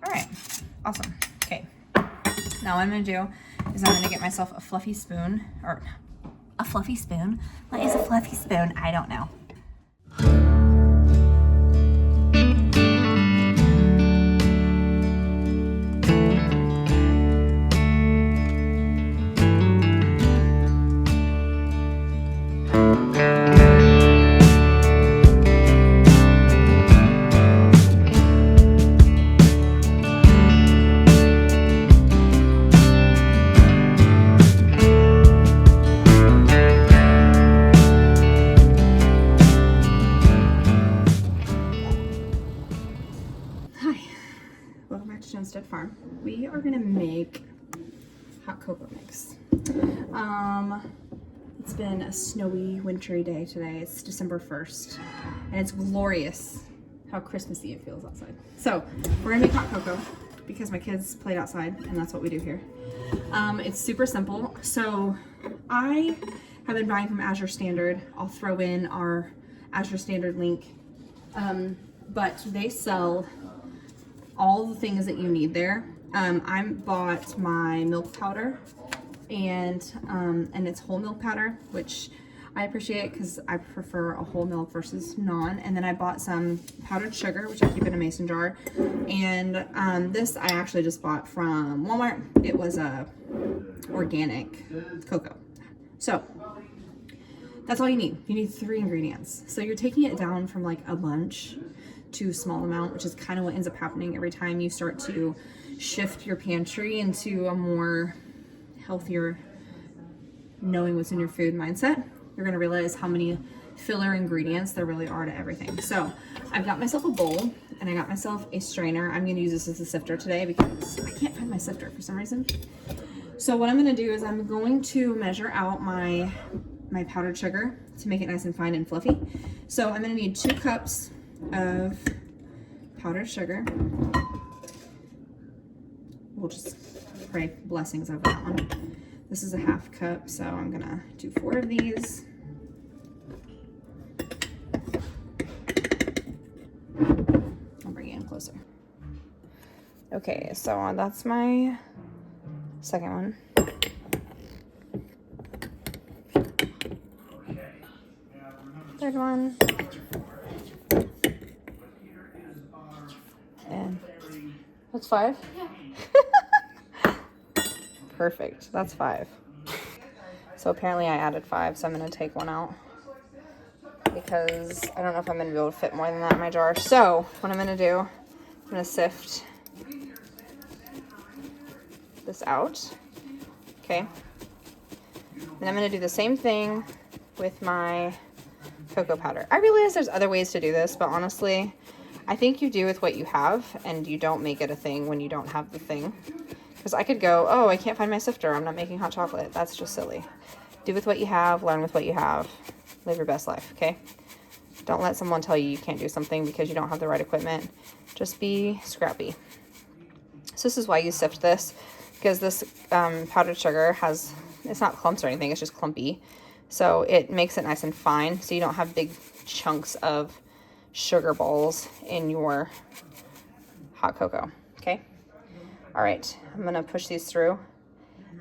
All right, awesome. Okay, now what I'm gonna do is I'm gonna get myself a fluffy spoon, or a fluffy spoon? What is a fluffy spoon? I don't know. Welcome back to Jonestead Farm. We are gonna make hot cocoa mix. It's been a snowy, wintry day today. It's December 1st, and it's glorious how Christmassy it feels outside. So we're gonna make hot cocoa because my kids played outside, and that's what we do here. It's super simple. So I have been buying from Azure Standard. I'll throw in our Azure Standard link, but they sell all the things that you need there. I bought my milk powder and it's whole milk powder, which I appreciate because I prefer a whole milk versus non. And then I bought some powdered sugar, which I keep in a mason jar. And this I actually just bought from Walmart. It was a organic cocoa. So that's all you need. You need 3 ingredients. So you're taking it down from like a bunch to a small amount, which is kind of what ends up happening every time you start to shift your pantry into a more healthier, knowing what's in your food mindset. You're gonna realize how many filler ingredients there really are to everything. So I've got myself a bowl and I got myself a strainer. I'm gonna use this as a sifter today because I can't find my sifter for some reason. So what I'm gonna do is I'm going to measure out my powdered sugar to make it nice and fine and fluffy. So I'm gonna need 2 cups of powdered sugar. We'll just pray blessings over that one. This is a 1/2 cup, so I'm gonna do 4 of these. I'll bring you in closer. Okay, so that's my second one. Third one. And that's 5? Perfect, that's 5. So apparently I added 5, so I'm gonna take one out because I don't know if I'm gonna be able to fit more than that in my jar. So what I'm gonna do, I'm gonna sift this out, okay? And I'm gonna do the same thing with my cocoa powder. I realize there's other ways to do this, but honestly, I think you do with what you have and you don't make it a thing when you don't have the thing. Because I could go, oh, I can't find my sifter, I'm not making hot chocolate. That's just silly. Do with what you have, learn with what you have, live your best life, okay? Don't let someone tell you you can't do something because you don't have the right equipment. Just be scrappy. So this is why you sift this, because this powdered sugar has, it's not clumps or anything, it's just clumpy. So it makes it nice and fine, so you don't have big chunks of sugar balls in your hot cocoa, okay? All right, I'm gonna push these through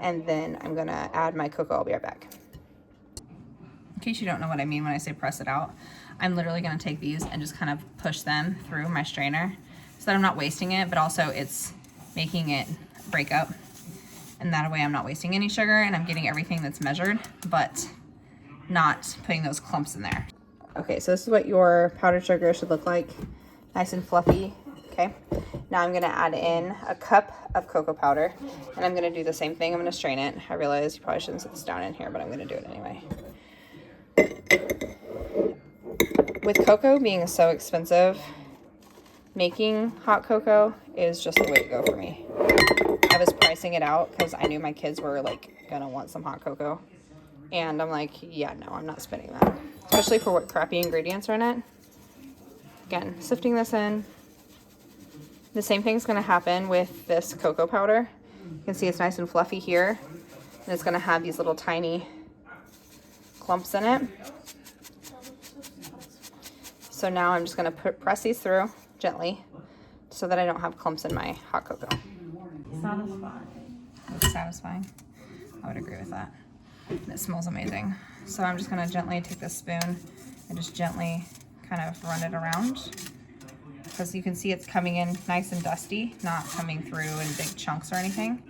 and then I'm gonna add my cocoa. I'll be right back. In case you don't know what I mean when I say press it out, I'm literally gonna take these and just kind of push them through my strainer so that I'm not wasting it, but also it's making it break up. And that way I'm not wasting any sugar and I'm getting everything that's measured, but not putting those clumps in there. Okay, so this is what your powdered sugar should look like, nice and fluffy, okay? Now I'm gonna add in a cup of cocoa powder and I'm gonna do the same thing. I'm gonna strain it. I realize you probably shouldn't sit this down in here, but I'm gonna do it anyway. With cocoa being so expensive, making hot cocoa is just the way to go for me. I was pricing it out because I knew my kids were like gonna want some hot cocoa. And I'm like, yeah, no, I'm not spending that. Especially for what crappy ingredients are in it. Again, sifting this in. The same thing's gonna happen with this cocoa powder. You can see it's nice and fluffy here. And it's gonna have these little tiny clumps in it. So now I'm just gonna press these through gently to so that I don't have clumps in my hot cocoa. Satisfying. It's satisfying. I would agree with that. And it smells amazing. So I'm just gonna gently take this spoon and just gently kind of run it around. Because you can see it's coming in nice and dusty, not coming through in big chunks or anything.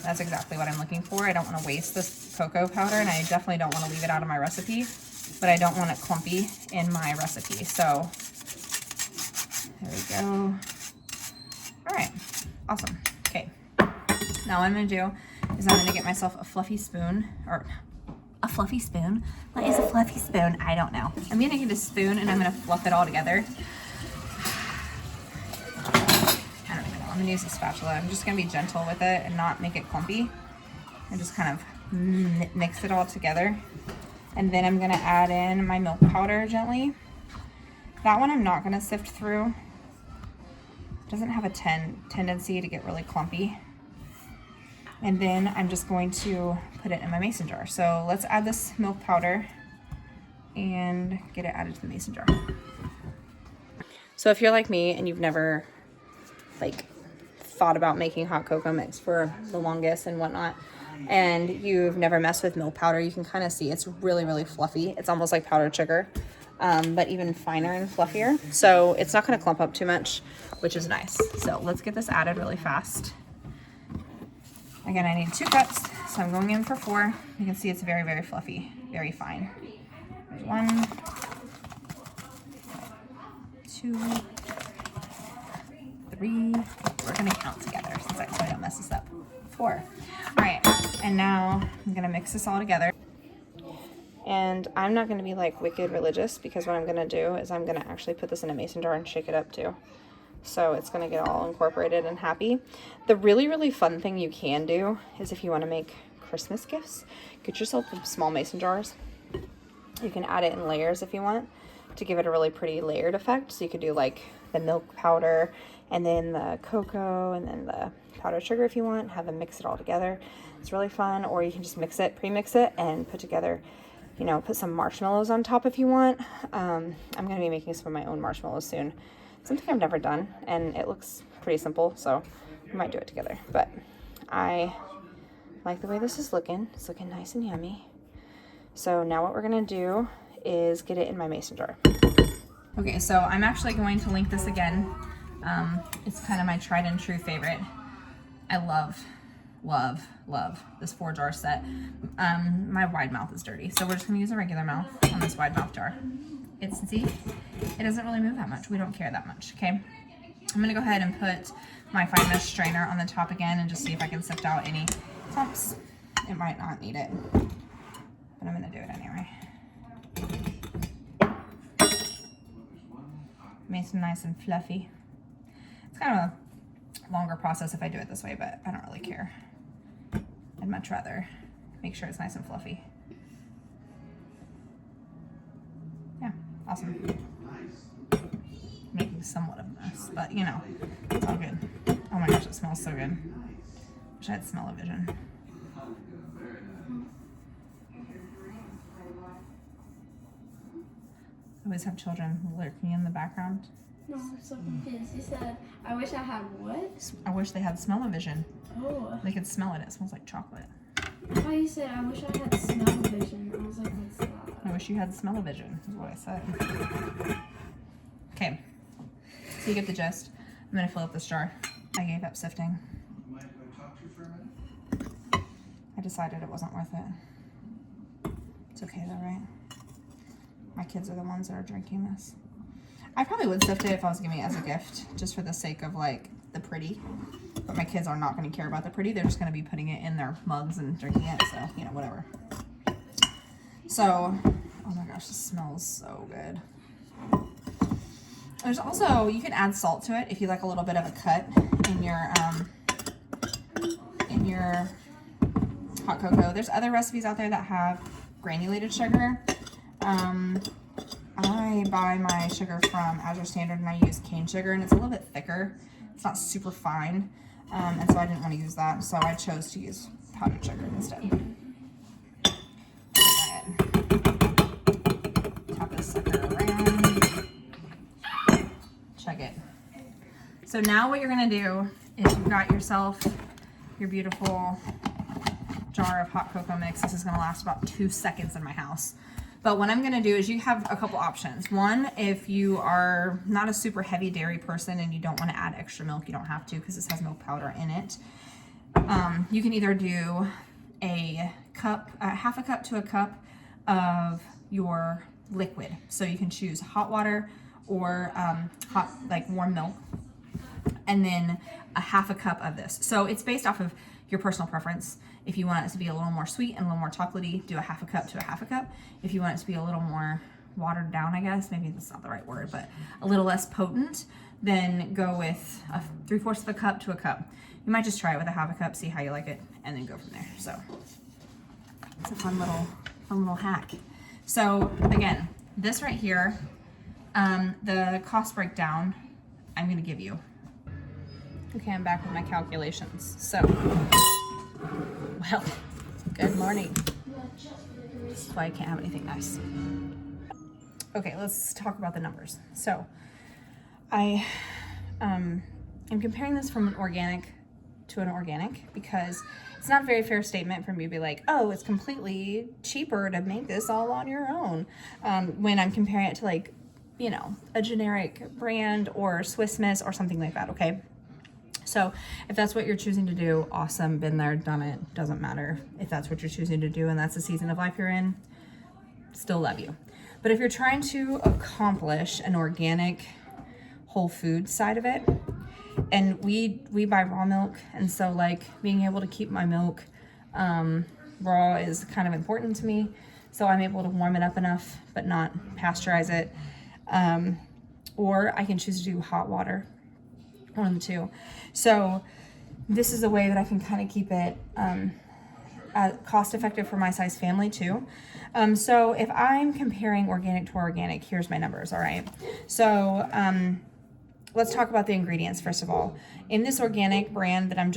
That's exactly what I'm looking for. I don't want to waste this cocoa powder, and I definitely don't want to leave it out of my recipe, but I don't want it clumpy in my recipe. So there we go. All right, awesome. Okay, now what I'm gonna do is I'm gonna get myself a fluffy spoon, or a fluffy spoon? What is a fluffy spoon? I don't know. I'm gonna get a spoon and I'm gonna fluff it all together. I don't even know. I'm gonna use a spatula. I'm just gonna be gentle with it and not make it clumpy. And just kind of mix it all together. And then I'm gonna add in my milk powder gently. That one I'm not gonna sift through. It doesn't have a tendency to get really clumpy. And then I'm just going to put it in my mason jar. So let's add this milk powder and get it added to the mason jar. So if you're like me and you've never like thought about making hot cocoa mix for the longest and whatnot, and you've never messed with milk powder, you can kind of see it's really, really fluffy. It's almost like powdered sugar, but even finer and fluffier. So it's not gonna clump up too much, which is nice. So let's get this added really fast. Again, I need 2 cups, so I'm going in for 4. You can see it's very, very fluffy, very fine. There's 1, 2, 3. We're gonna count together so I don't mess this up. 4. All right, and now I'm gonna mix this all together. And I'm not gonna be like wicked religious, because what I'm gonna do is I'm gonna actually put this in a mason jar and shake it up too. So it's gonna get all incorporated and happy. The really, really fun thing you can do is if you wanna make Christmas gifts, get yourself some small mason jars. You can add it in layers if you want to give it a really pretty layered effect. So you could do like the milk powder and then the cocoa and then the powdered sugar if you want, have them mix it all together. It's really fun. Or you can just mix it, pre-mix it, and put together, you know, put some marshmallows on top if you want. I'm gonna be making some of my own marshmallows soon. Something I've never done, and it looks pretty simple, so we might do it together. But I like the way this is looking. It's looking nice and yummy. So now what we're gonna do is get it in my mason jar. Okay, so I'm actually going to link this again. It's kind of my tried and true favorite. I love this 4-jar set. My wide mouth is dirty, so we're just gonna use a regular mouth on this wide mouth jar. See, it doesn't really move that much. We don't care that much, okay? I'm gonna go ahead and put my fine mesh strainer on the top again and just see if I can sift out any clumps. It might not need it, but I'm gonna do it anyway. Makes them nice and fluffy. It's kind of a longer process if I do it this way, but I don't really care. I'd much rather make sure it's nice and fluffy. Yeah, awesome. Making somewhat of a mess, but you know, it's all good. Oh my gosh, it smells so good. Wish I had smell-o-vision. Always have children lurking in the background. No, I'm so confused. You said, I wish I had what? I wish they had smell-o-vision. Oh. They could smell it. It smells like chocolate. I thought you said, I wish I had smell-o-vision. I was like, what's that? I wish you had smell-o-vision, is what I said. Okay, so you get the gist. I'm gonna fill up this jar. I gave up sifting. I decided it wasn't worth it. It's okay though, right? My kids are the ones that are drinking this. I probably would sift it if I was giving it as a gift, just for the sake of like the pretty. But my kids are not going to care about the pretty. They're just going to be putting it in their mugs and drinking it. So, you know, whatever. So, oh my gosh, this smells so good. There's also, you can add salt to it if you like a little bit of a cut in your hot cocoa. There's other recipes out there that have granulated sugar. I buy my sugar from Azure Standard and I use cane sugar, and it's a little bit thicker. It's not super fine, and so I didn't want to use that, so I chose to use powdered sugar instead. Tap this sucker around. Chug it. So now what you're gonna do is you've got yourself your beautiful jar of hot cocoa mix. This is gonna last about 2 seconds in my house. But what I'm gonna do is you have a couple options. One, if you are not a super heavy dairy person and you don't wanna add extra milk, you don't have to because this has milk powder in it. You can either do a cup, half a cup to a cup of your liquid. So you can choose hot water or hot, like warm milk, and then a half a cup of this. So it's based off of your personal preference. If you want it to be a little more sweet and a little more chocolatey, do a half a cup to a half a cup. If you want it to be a little more watered down, I guess, maybe that's not the right word, but a little less potent, then go with a 3/4 of a cup to a cup. You might just try it with a half a cup, see how you like it, and then go from there. So it's a fun little hack. So again, this right here, the cost breakdown I'm gonna give you. Okay, I'm back with my calculations. So, well, good morning. That's why I can't have anything nice. Okay, let's talk about the numbers. So, I am comparing this from an organic to an organic because it's not a very fair statement for me to be like, oh, it's completely cheaper to make this all on your own, when I'm comparing it to, like, you know, a generic brand or Swiss Miss or something like that, okay? So if that's what you're choosing to do, awesome, been there, done it, doesn't matter. If that's what you're choosing to do and that's the season of life you're in, still love you. But if you're trying to accomplish an organic whole food side of it, and we buy raw milk, and so like being able to keep my milk raw is kind of important to me. So I'm able to warm it up enough, but not pasteurize it. Or I can choose to do hot water, one of the two. So this is a way that I can kind of keep it cost effective for my size family too. So if I'm comparing organic to organic, here's my numbers, all right? So let's talk about the ingredients first of all. In this organic brand that I'm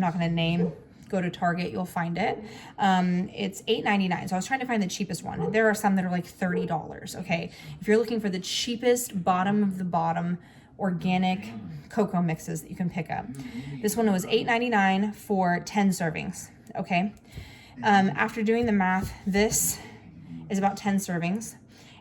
not gonna name, go to Target, you'll find it. It's $8.99. So I was trying to find the cheapest one. There are some that are like $30, okay? If you're looking for the cheapest bottom of the bottom organic cocoa mixes that you can pick up. This one was $8.99 for 10 servings, okay? After doing the math, this is about 10 servings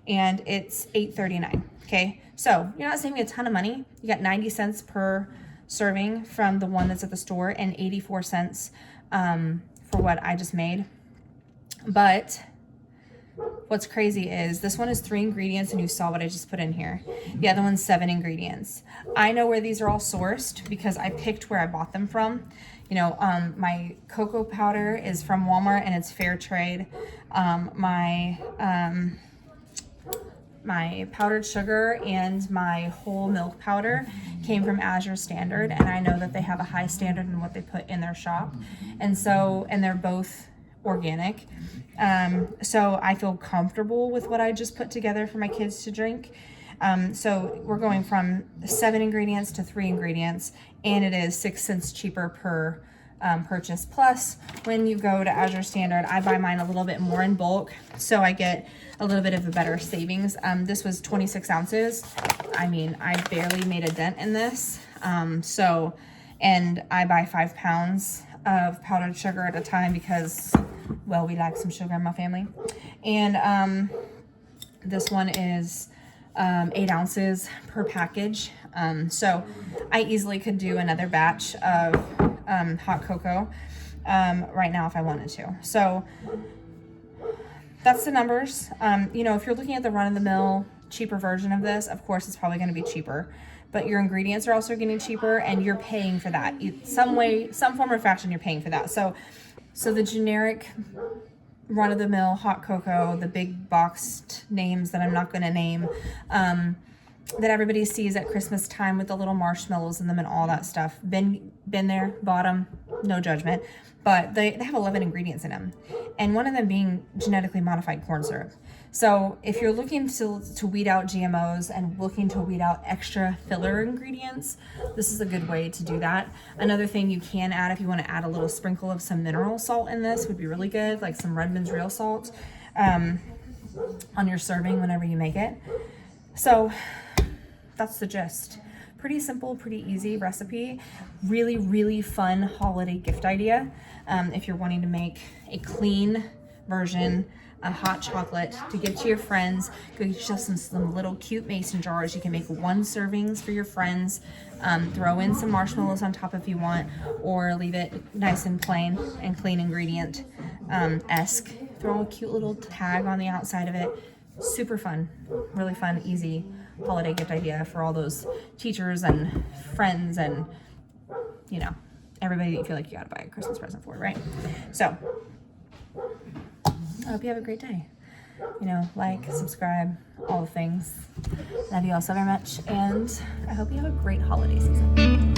and it's $8.39, okay? So you're not saving a ton of money. You got 90 cents per serving from the one that's at the store and 84 cents for what I just made. But what's crazy is this one is 3 ingredients and you saw what I just put in here. The other one's 7 ingredients. I know where these are all sourced because I picked where I bought them from. You know, my cocoa powder is from Walmart and it's fair trade. My powdered sugar and my whole milk powder came from Azure Standard, and I know that they have a high standard in what they put in their shop. And they're both organic. So I feel comfortable with what I just put together for my kids to drink. So we're going from 7 ingredients to 3 ingredients, and it is 6 cents cheaper per purchase. Plus, when you go to Azure Standard, I buy mine a little bit more in bulk, so I get a little bit of a better savings. This was 26 ounces. I mean, I barely made a dent in this. And I buy 5 pounds of powdered sugar at a time because, well, we like some sugar in my family. And this one is 8 ounces per package. So I easily could do another batch of hot cocoa right now if I wanted to. So that's the numbers. You know, if you're looking at the run-of-the-mill cheaper version of this, of course it's probably going to be cheaper, but your ingredients are also getting cheaper and you're paying for that. Some form or fashion, you're paying for that. So the generic run-of-the-mill hot cocoa, the big boxed names that I'm not going to name, that everybody sees at Christmas time with the little marshmallows in them and all that stuff. Been there, bought them, no judgment. But they have 11 ingredients in them. And one of them being genetically modified corn syrup. So if you're looking to weed out GMOs and looking to weed out extra filler ingredients, this is a good way to do that. Another thing you can add if you want to add a little sprinkle of some mineral salt in this would be really good, like some Redmond's real salt on your serving whenever you make it. So that's the gist. pretty simple, pretty easy recipe. Really, really fun holiday gift idea. If you're wanting to make a clean version, a hot chocolate to give to your friends, go get yourself some little cute mason jars. You can make 1 servings for your friends. Throw in some marshmallows on top if you want, or leave it nice and plain and clean ingredient esque. Throw a cute little tag on the outside of it. Super fun, really fun, easy holiday gift idea for all those teachers and friends and, you know, everybody that you feel like you gotta buy a Christmas present for, right? So I hope you have a great day. You know, like, subscribe, all the things. Love you all so very much, and I hope you have a great holiday season.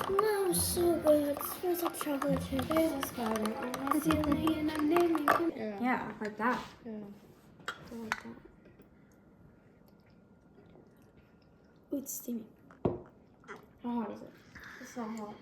Smells so good. It smells like chocolate too. There's a spider. And I see the hand and I'm naming him. Yeah, like that. Yeah. Like that. Ooh, it's steamy. How hot is it? It's not hot.